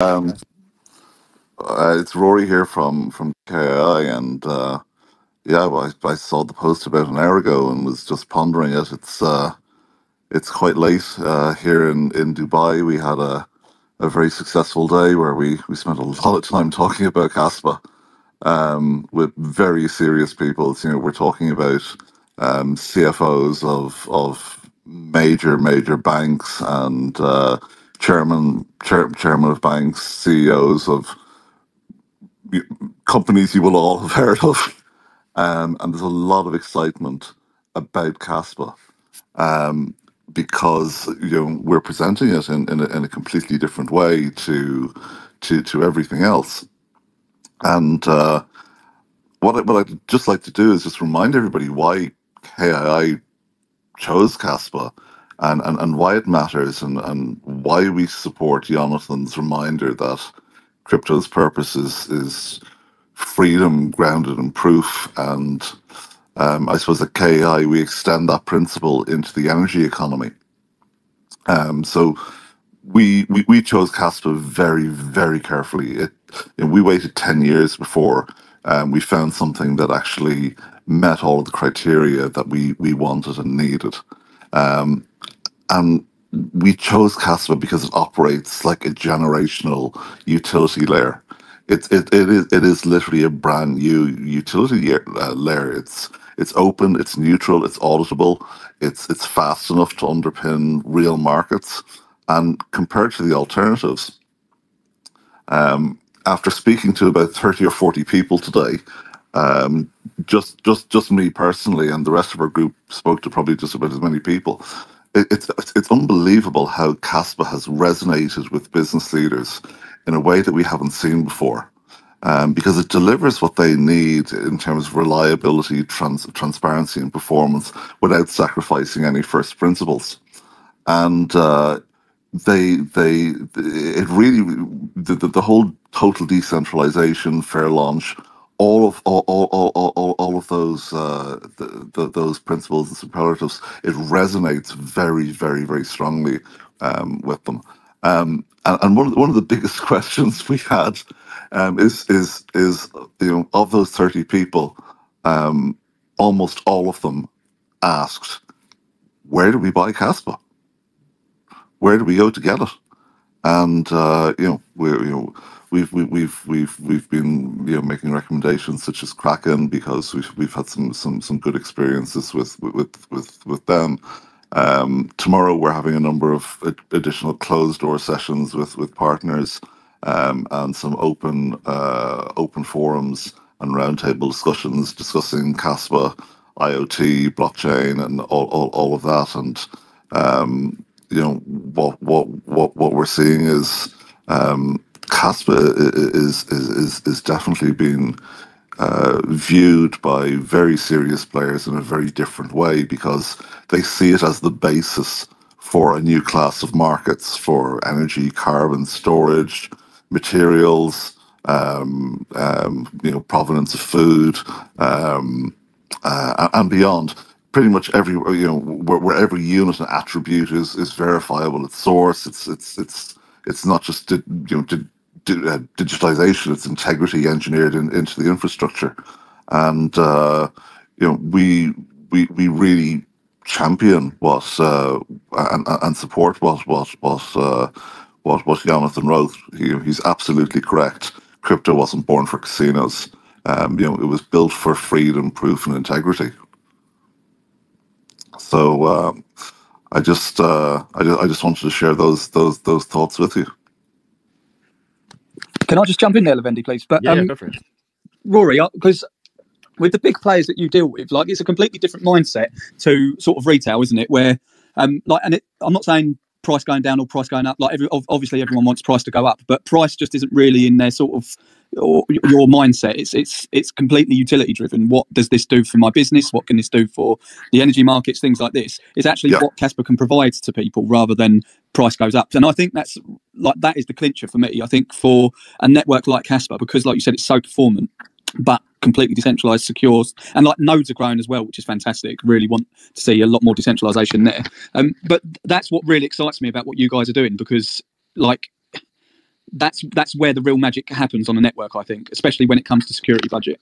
Um, it's Rory here from KI, and yeah, I saw the post about an hour ago and was just pondering it. It's quite late here in Dubai. We had a very successful day where we spent a lot of time talking about Kaspa with very serious people. So, we're talking about CFOs of major banks and chairman of banks, CEOs of companies you will all have heard of. And there's a lot of excitement about Kaspa because we're presenting it in a completely different way to everything else. And what I'd just like to do is just remind everybody why KII chose Kaspa and why it matters and why we support Jonathan's reminder that crypto's purpose is freedom grounded in proof. And I suppose at KI we extend that principle into the energy economy. So we chose Kaspa very carefully. We waited 10 years before we found something that actually met all of the criteria that we wanted and needed. And we chose Kaspa because it operates like a generational utility layer. It is literally a brand new utility layer. It's open, it's neutral, it's auditable, it's fast enough to underpin real markets. And compared to the alternatives, after speaking to about 30 or 40 people today, just me personally, and the rest of our group spoke to probably just about as many people. It's unbelievable how Kaspa has resonated with business leaders in a way that we haven't seen before, because it delivers what they need in terms of reliability, transparency, and performance without sacrificing any first principles. And it really the whole total decentralization, fair launch, all of those those principles and superlatives, it resonates very strongly with them. And one of the biggest questions we had is of those 30 people, almost all of them asked, where do we buy Kaspa? Where do we go to get it? And we've been making recommendations such as Kraken, because we've had some good experiences with them. Tomorrow we're having a number of additional closed door sessions with partners, and some open forums and roundtable discussions discussing Kaspa, IoT, blockchain, and all of that. And what we're seeing is Kaspa is definitely being viewed by very serious players in a very different way, because they see it as the basis for a new class of markets for energy, carbon storage, materials, provenance of food, and beyond. Pretty much every where every unit and attribute is verifiable at source. It's not just digitization; it's integrity engineered into the infrastructure. And we really champion what and support what Jonathan wrote. He's absolutely correct. Crypto wasn't born for casinos. It was built for freedom, proof, and integrity. So I just wanted to share those thoughts with you. Can I just jump in there, Lavendi, please? But yeah, go for it. Rory, because with the big players that you deal with, like, it's a completely different mindset to sort of retail, isn't it? Where I'm not saying price going down or price going up. Like, obviously everyone wants price to go up, but price just isn't really in their sort of your mindset. It's completely utility driven. What does this do for my business? What can this do for the energy markets? Things like this. It's actually what Kaspa can provide to people rather than price goes up. And I think that is the clincher for me. I think for a network like Kaspa, because like you said, it's so performant, but completely decentralized, secure, and like nodes are growing as well, which is fantastic. Really want to see a lot more decentralization there. But that's what really excites me about what you guys are doing, because like that's where the real magic happens on a network, I think, especially when it comes to security budget.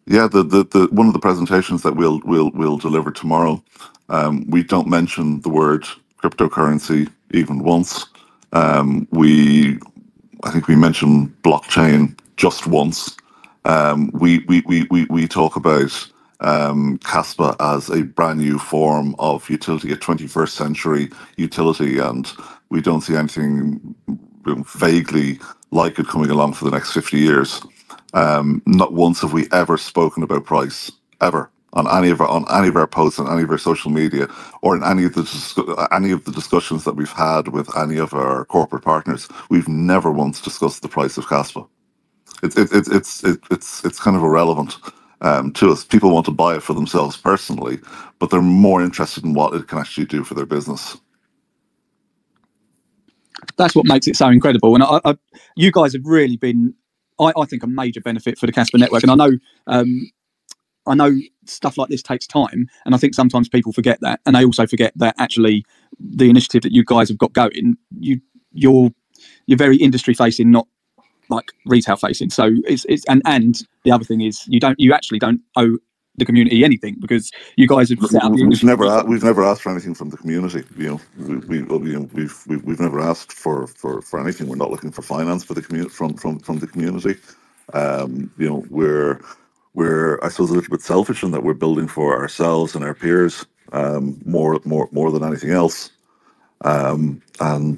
Yeah, the one of the presentations that we'll deliver tomorrow, we don't mention the word cryptocurrency even once. I think we mentioned blockchain just once. We talk about Kaspa as a brand new form of utility, a 21st century utility, and we don't see anything vaguely like it coming along for the next 50 years. Not once have we ever spoken about price, ever, on any of our posts, on any of our social media, or in any of the discussions that we've had with any of our corporate partners. We've never once discussed the price of Kaspa. It's kind of irrelevant to us. People want to buy it for themselves personally, but they're more interested in what it can actually do for their business. That's what makes it so incredible. And you guys have really been, I think, a major benefit for the Kaspa network. And I know stuff like this takes time, and I think sometimes people forget that, and they also forget that actually the initiative that you guys have got going, you're very industry facing, not like retail facing. So it's and the other thing is you actually don't owe the community anything, because you guys have set up. We've never asked for anything from the community. We've never asked for anything. We're not looking for finance for the community from the community. We're I suppose a little bit selfish in that we're building for ourselves and our peers more than anything else, and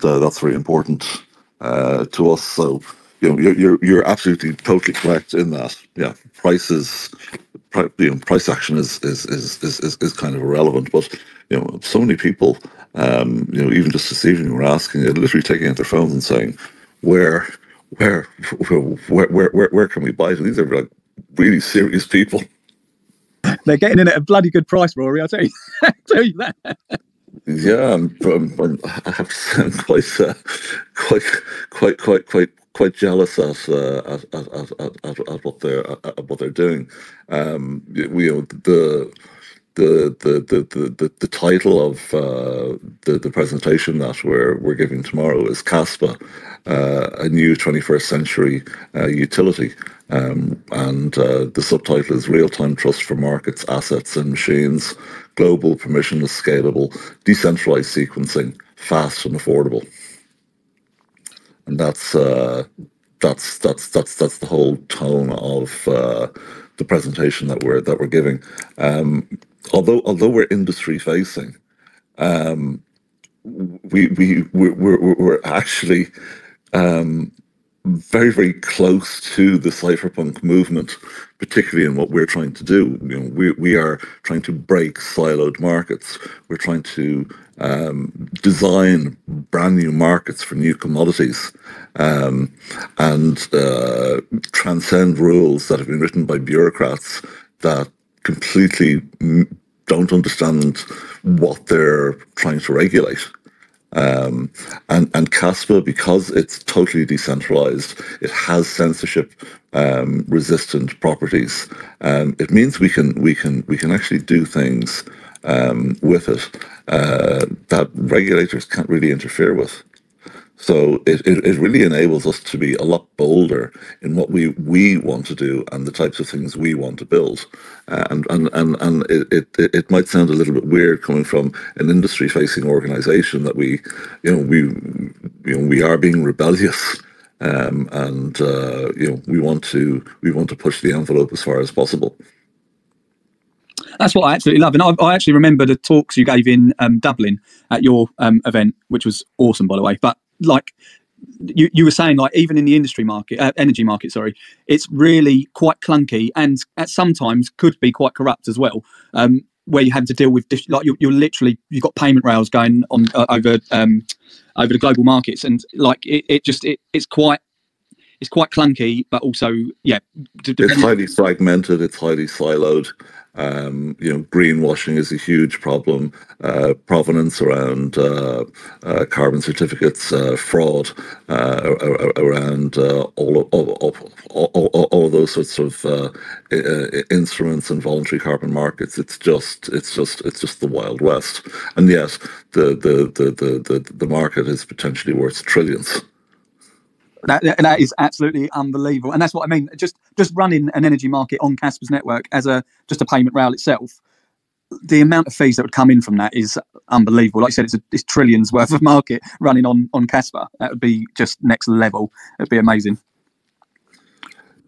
that's very important to us. So you're absolutely totally correct in that. Yeah, price action is kind of irrelevant, but so many people, even just this evening, were asking, literally taking out their phones and saying, where can we buy it? And these are like really serious people. They're getting in at a bloody good price, Rory. I'll tell you, tell you that. Yeah, I have to say I'm quite jealous at what they're doing. The title of the presentation that we're giving tomorrow is Kaspa, a new 21st century utility, and the subtitle is Real-Time Trust for Markets, Assets and Machines, Global, Permissionless, Scalable, Decentralized Sequencing, Fast and Affordable. And that's the whole tone of the presentation that we're giving. Although we're industry facing, we're actually very, very close to the cypherpunk movement, particularly in what we're trying to do. We are trying to break siloed markets. We're trying to design brand new markets for new commodities, and transcend rules that have been written by bureaucrats that completely don't understand what they're trying to regulate. And Kaspa, because it's totally decentralized, it has censorship resistant properties. It means we can actually do things with it that regulators can't really interfere with. So it really enables us to be a lot bolder in what we want to do and the types of things we want to build. And it might sound a little bit weird coming from an industry facing organization that we are being rebellious, and we want to push the envelope as far as possible. That's what I absolutely love. And I actually remember the talks you gave in Dublin at your event, which was awesome, by the way. But like you were saying, like even in the industry market, energy market, sorry, it's really quite clunky and at sometimes could be quite corrupt as well. Where you have to deal with like you've got payment rails going on over the global markets, and like it's quite clunky, but also it's highly fragmented, it's highly siloed. Greenwashing is a huge problem. Provenance around carbon certificates, fraud around all of those sorts of instruments and voluntary carbon markets. It's just the Wild West, and yet the market is potentially worth trillions. That is absolutely unbelievable, and that's what I mean. Just running an energy market on Kaspa's network as just a payment rail itself, the amount of fees that would come in from that is unbelievable. Like you said, it's trillions worth of market running on Kaspa. That would be just next level. It'd be amazing.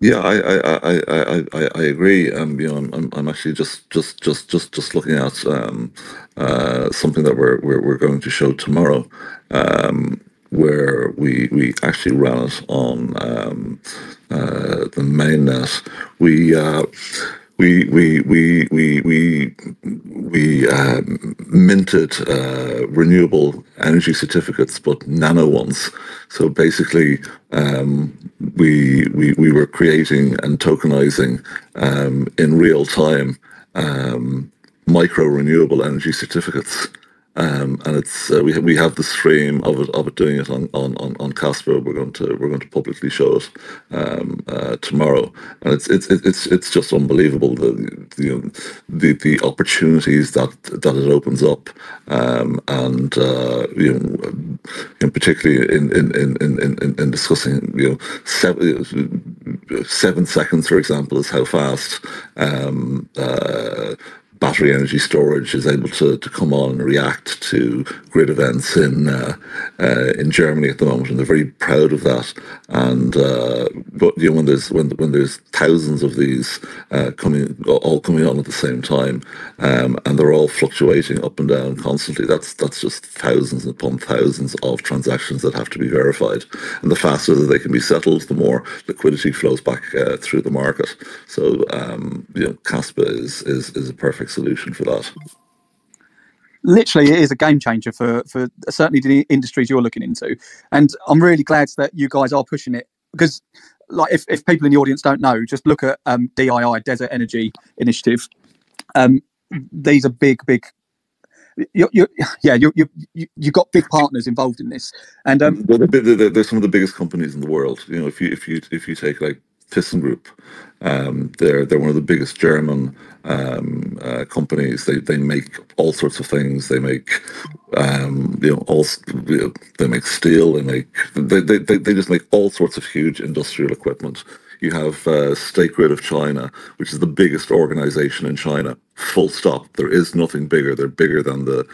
Yeah, I agree. I'm actually just looking at something that we're going to show tomorrow, where we actually ran it on the mainnet. We minted renewable energy certificates, but nano ones. So basically, we were creating and tokenizing in real time micro renewable energy certificates. And it's we have the stream of it doing it on Kaspa. We're going to publicly show it tomorrow, and it's just unbelievable the opportunities that it opens up, and particularly in discussing 7 seconds, for example, is how fast battery energy storage is able to come on and react to grid events in Germany at the moment, and they're very proud of that. And but when there's thousands of these coming on at the same time, and they're all fluctuating up and down constantly, that's just thousands upon thousands of transactions that have to be verified. And the faster that they can be settled, the more liquidity flows back through the market. So Kaspa is a perfect solution for that. Literally, it is a game changer for certainly the industries you're looking into, and I'm really glad that you guys are pushing it, because like if people in the audience don't know, just look at DII, Desert Energy Initiative. These are big. You've got big partners involved in this, and they're some of the biggest companies in the world. If you take like ThyssenKrupp, they're one of the biggest German companies. They make all sorts of things. They make they make steel. They just make all sorts of huge industrial equipment. You have State Grid of China, which is the biggest organization in China. Full stop. There is nothing bigger. They're bigger than the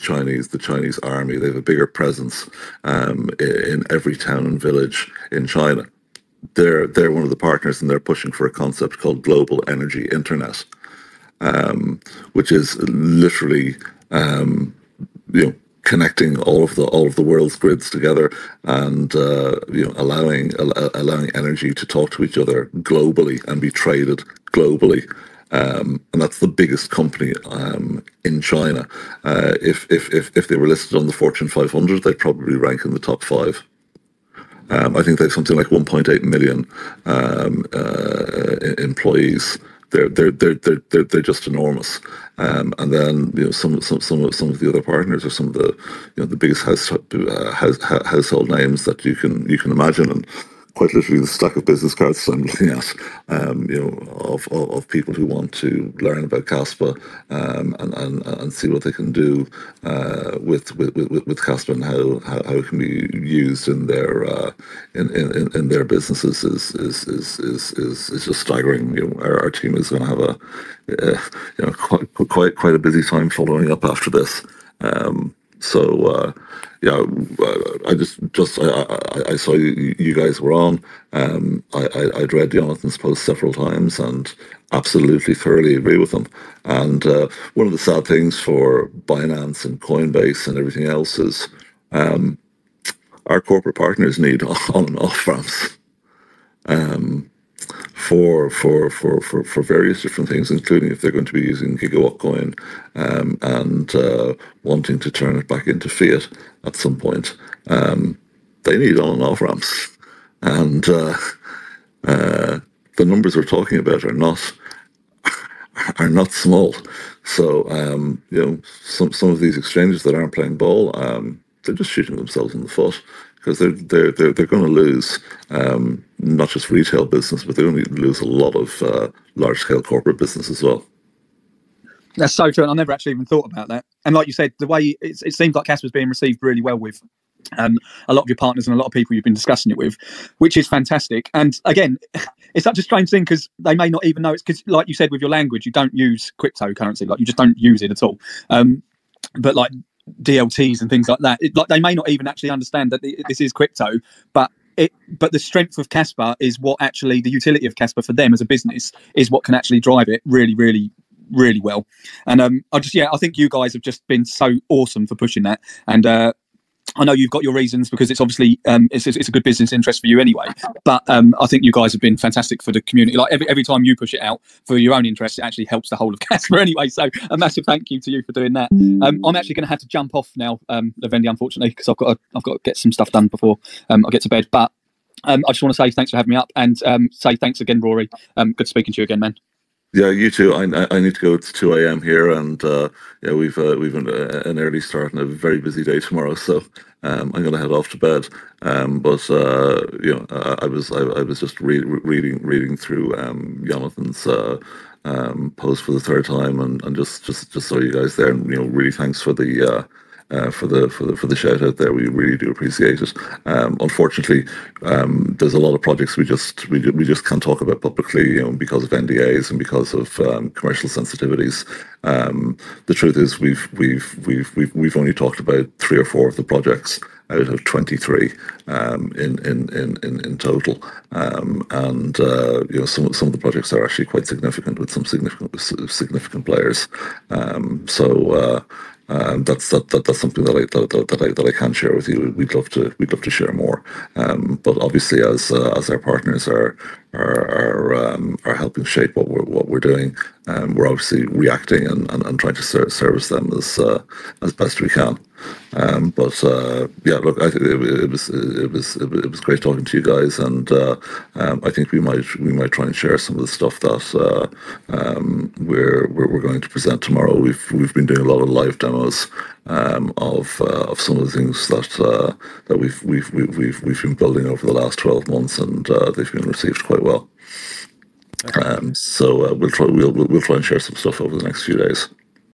Chinese army. They have a bigger presence in every town and village in China. They're one of the partners, and they're pushing for a concept called Global Energy Internet, which is literally connecting all of the world's grids together, and allowing energy to talk to each other globally and be traded globally. And that's the biggest company in China. If they were listed on the Fortune 500, they'd probably rank in the top 5. I think they have something like 1.8 million employees. They're just enormous. And then some of the other partners are some of the biggest household names that you can imagine, and quite literally the stack of business cards that I'm looking at, of people who want to learn about Kaspa, and see what they can do with Kaspa, and how it can be used in their businesses is just staggering. Our team is going to have quite a busy time following up after this. I saw you guys were on. I'd read Jonathan's post several times and absolutely thoroughly agree with him. And one of the sad things for Binance and Coinbase and everything else is our corporate partners need on and off ramps. For various different things, including if they're going to be using gigawatt coin, and wanting to turn it back into fiat at some point. They need on and off ramps, and the numbers we're talking about are not small. So some of these exchanges that aren't playing ball, they're just shooting themselves in the foot, because they're going to lose not just retail business, but they're going to lose a lot of large scale corporate business as well. That's so true, and I never actually even thought about that. And like you said, the way it seems like Kaspa's being received really well with a lot of your partners and a lot of people you've been discussing it with, which is fantastic. And again, it's such a strange thing because they may not even know it's because, like you said, with your language, you don't use cryptocurrency, like you just don't use it at all. But like DLTs and things like that, like they may not even actually understand that this is crypto, but the strength of Kaspa is what actually the utility of Kaspa for them as a business is what can actually drive it really, really, really well. And I think you guys have just been so awesome for pushing that. And I know you've got your reasons because it's obviously it's a good business interest for you anyway. But I think you guys have been fantastic for the community. Like every time you push it out for your own interest, it actually helps the whole of Kaspa anyway. So a massive thank you to you for doing that. I'm actually going to have to jump off now, Lavendi, unfortunately, because I've got to get some stuff done before I get to bed. But I just want to say thanks for having me up and say thanks again, Rory. Good speaking to you again, man. Yeah, you too. I need to go. It's 2 a.m. here, and yeah, we've an early start and a very busy day tomorrow. So I'm going to head off to bed. But I was just reading through Jonathan's post for the third time, and just saw you guys there, and really thanks for the. For the shout out there, we really do appreciate it. Unfortunately, there's a lot of projects we just can't talk about publicly, because of NDAs and because of commercial sensitivities. The truth is, we've only talked about 3 or 4 of the projects out of 23 in total, and some of the projects are actually quite significant with some significant players. That's something that I can share with you. We'd love to share more, but obviously as our partners are helping shape what we're doing, we're obviously reacting and trying to service them as best we can. But yeah, look, I think it was great talking to you guys, and I think we might try and share some of the stuff that we're going to present tomorrow. We've been doing a lot of live demos of some of the things that we've been building over the last 12 months, and they've been received quite well. So we'll try and share some stuff over the next few days.